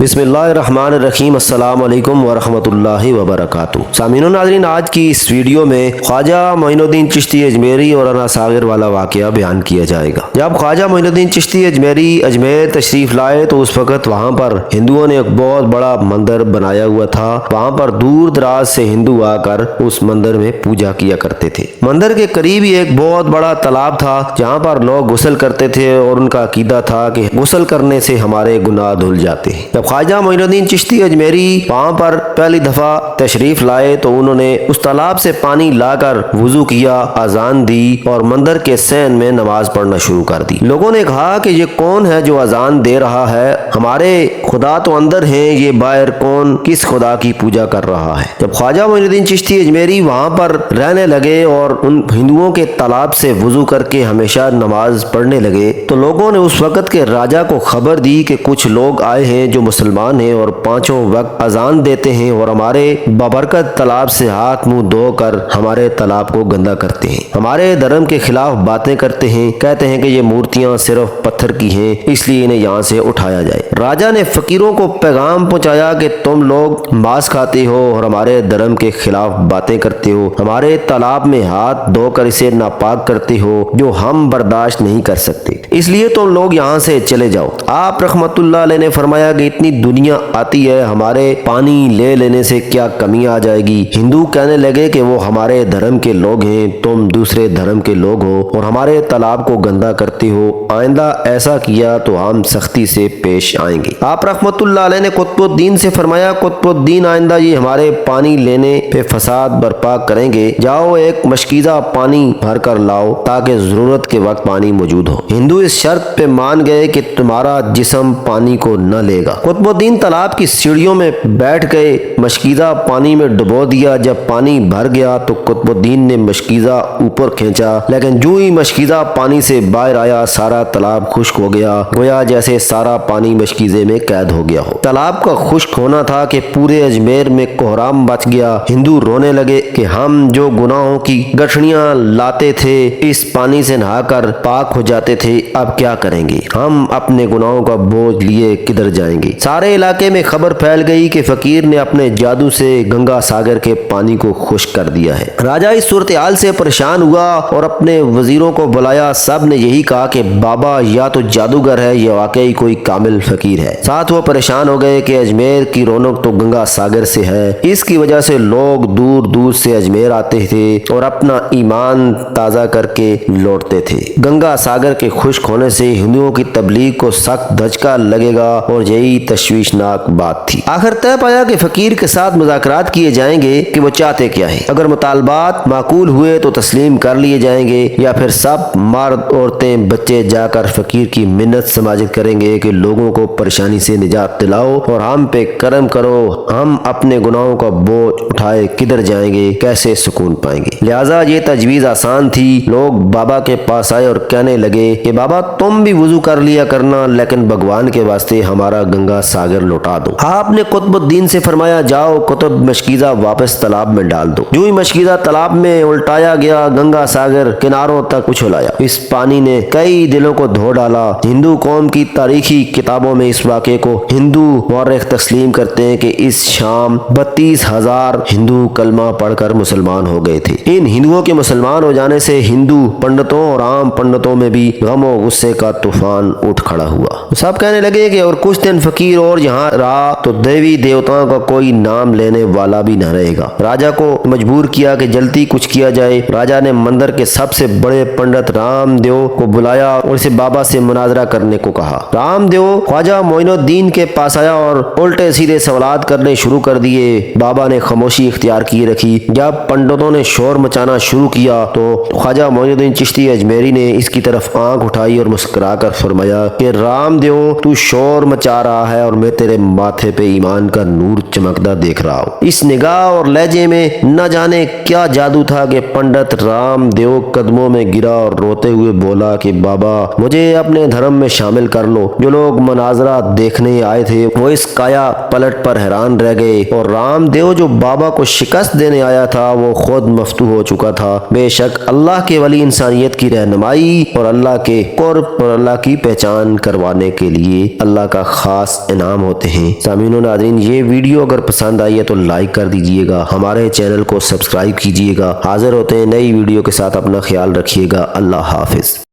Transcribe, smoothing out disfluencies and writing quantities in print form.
बिस्मिल्लाहिर्रहमानिर्रहीम। अस्सलाम वालेकुम वरहमतुल्लाहि वबरकातुहू। सामीन नाज़रीन, आज की इस वीडियो में ख्वाजा मोइनुद्दीन चिश्ती अजमेरी और अना सागिर वाला वाक़या बयान किया जाएगा। जब ख्वाजा मोइनुद्दीन चिश्ती अजमेरी अजमेर तशरीफ़ लाए तो उस वक़्त वहाँ पर हिंदुओं ने एक बहुत बड़ा मंदिर बनाया हुआ था। वहाँ पर दूर दराज से हिंदू आकर उस मंदिर में पूजा किया करते थे। मंदिर के करीब ही एक बहुत बड़ा तालाब था जहाँ पर लोग गुस्ल करते थे और उनका अकीदा था कि गुस्ल करने से हमारे गुनाह धुल जाते हैं। जब ख्वाजा मोइनुद्दीन चिश्ती अजमेरी वहाँ पर पहली दफ़ा तशरीफ लाए तो उन्होंने उस तालाब से पानी लाकर वुजू किया, अजान दी और मंदिर के सैन में नमाज पढ़ना शुरू कर दी। लोगों ने कहा कि ये कौन है जो अजान दे रहा है, हमारे खुदा तो अंदर हैं, ये बाहर कौन किस खुदा की पूजा कर रहा है। जब ख्वाजा मोइनुद्दीन चिश्ती अजमेरी वहाँ पर रहने लगे और उन हिंदुओं के तालाब से वुजू करके हमेशा नमाज पढ़ने लगे तो लोगों ने उस वक़्त के राजा को खबर दी कि कुछ लोग आए हैं जो मुसलमान हैं और पांचों वक्त अजान देते हैं और हमारे बाबरकत तालाब से हाथ मुंह धोकर हमारे तालाब को गंदा करते हैं, हमारे धर्म के खिलाफ बातें करते हैं, कहते हैं कि ये मूर्तियां सिर्फ पत्थर की हैं, इसलिए इन्हें यहाँ से उठाया जाए। राजा ने फकीरों को पैगाम पहुंचाया कि तुम लोग मांस खाते हो और हमारे धर्म के खिलाफ बातें करते हो, हमारे तालाब में हाथ धोकर इसे नापाक करते हो, जो हम बर्दाश्त नहीं कर सकते, इसलिए तुम लोग यहाँ से चले जाओ। आप रहमतुल्लाह अलैह ने फरमाया कि इतनी दुनिया आती है, हमारे पानी ले लेने से क्या कमी आ जाएगी। हिंदू कहने लगे कि वो हमारे धर्म के लोग हैं, तुम दूसरे धर्म के लोग हो और हमारे तालाब को गंदा करते हो, आइंदा ऐसा किया तो हम सख्ती से पेश आएंगे। आप रहमतुल्लाह अलैह ने कुतुबुद्दीन से फरमाया, कुतुबुद्दीन आइंदा ये हमारे पानी लेने पे फसाद बर्पा करेंगे, जाओ एक मशकीज़ा पानी भर कर लाओ ताकि जरूरत के वक्त पानी मौजूद हो। हिंदू इस शर्त पे मान गए कि तुम्हारा जिस्म पानी को न लेगा। कुतुबुद्दीन तालाब की सीढ़ियों में बैठ गए, मशकीज़ा पानी में डुबो दिया। जब पानी भर गया तो कुतुबुद्दीन ने मशकीज़ा ऊपर खींचा, लेकिन जो ही मशकीज़ा पानी से बाहर आया सारा तालाब खुश्क हो गया, गोया जैसे सारा पानी मशकीज़े में कैद हो गया हो। तालाब का खुश्क होना था कि पूरे अजमेर में कोहराम बच गया। हिंदू रोने लगे कि हम जो गुनाहों की गठड़ियां लाते थे, इस पानी से नहाकर पाक हो जाते थे, अब क्या करेंगे, हम अपने गुनाहों का बोझ लिए किधर जाएंगे। सारे इलाके में खबर फैल गई कि फकीर ने अपने जादू से गंगा सागर के पानी को खुश्क कर दिया है। राजा इस सूरत हाल से परेशान हुआ और अपने वजीरों को बुलाया। सब ने यही कहा कि बाबा या तो जादूगर है या वाकई कोई कामिल फकीर है। साथ वो परेशान हो गए कि अजमेर की रौनक तो गंगा सागर से है, इसकी वजह से लोग दूर दूर से अजमेर आते थे और अपना ईमान ताज़ा करके लौटते थे। गंगा सागर के खुश्क होने से हिंदुओं की तबलीग को सख्त धचका लगेगा और यही तशवीशनाक बात थी। आखिर तय पाया कि फकीर के साथ मुज़ाकरात किए जाएंगे कि वो चाहते क्या है। अगर मुतालबात माकूल हुए तो तस्लीम कर लिए जाएंगे या फिर सब मर्द औरतें बच्चे जाकर फकीर की मिन्नत समाजित करेंगे कि लोगों को परेशानी से निजात दिलाओ और हम पे करम करो, हम अपने गुनाहों का बोझ उठाए किधर जाएंगे, कैसे सुकून पाएंगे। लिहाजा ये तजवीज़ आसान थी। लोग बाबा के पास आए और कहने लगे कि बाबा तुम भी वुजू कर लिया करना, लेकिन भगवान के वास्ते हमारा गंगा सागर लौटा दो। आपने कुतुबुद्दीन से फरमाया, जाओ कुतुब मशकीज़ा वापस तालाब में डाल दो। जो ही मशकीज़ा तालाब में उल्टाया गया, गंगा सागर किनारों तक उछलाया। इस पानी ने कई दिलों को धो डाला। हिंदू कौम की तारीखी किताबों में इस वाक़े को हिंदू मौरख तस्लीम करते हैं कि इस शाम 32,000 हिंदू कलमा पढ़कर मुसलमान हो गए थे। इन हिंदुओं के मुसलमान हो जाने से हिंदू पंडितों और आम पंडितों में भी गम और गुस्से का तूफान उठ खड़ा हुआ। सब कहने लगे कि और कुछ दिन फकीर और यहाँ रहा तो देवी देवताओं का कोई नाम लेने वाला भी न रहेगा। राजा को मजबूर किया कि जल्दी कुछ किया जाए। राजा ने मंदिर के सबसे बड़े पंडित रामदेव को बुलाया और इसे बाबा से मुनाजरा करने को कहा। रामदेव ख्वाजा मोइनुद्दीन के पास आया और उल्टे सीधे सवालात करने शुरू कर दिए। बाबा ने खामोशी इख्तियार किए रखी। जब पंडितों ने शोर मचाना शुरू किया तो ख्वाजा मोइनुद्दीन चिश्ती अजमेरी ने इसकी तरफ आंख उठाई और मुस्कुरा कर फरमाया कि रामदेव तू शोर मचा रहा है और मैं तेरे माथे पे ईमान का नूर चमकता देख रहा हूँ। इस निगाह और लहजे में न जाने क्या जादू था कि पंडित रामदेव कदमों में गिरा और रोते हुए बोला कि बाबा मुझे अपने धर्म में शामिल कर लो। जो लोग मनाजरा देखने دیکھنے آئے تھے وہ اس کایا پلٹ پر حیران رہ گئے، اور رام دیو جو بابا کو شکست دینے آیا تھا وہ خود مفتوح ہو چکا تھا۔ بے شک اللہ کے ولی انسانیت کی رہنمائی اور اللہ کے قرب اور اللہ کی پہچان کروانے کے لیے اللہ کا خاص انعام ہوتے ہیں۔ سامعین و ناظرین، یہ ویڈیو اگر پسند آئی ہے تو لائک کر دیجئے گا، ہمارے چینل کو سبسکرائب کیجئے گا۔ حاضر ہوتے ہیں نئی ویڈیو کے ساتھ، اپنا خیال رکھیے گا۔ اللہ حافظ۔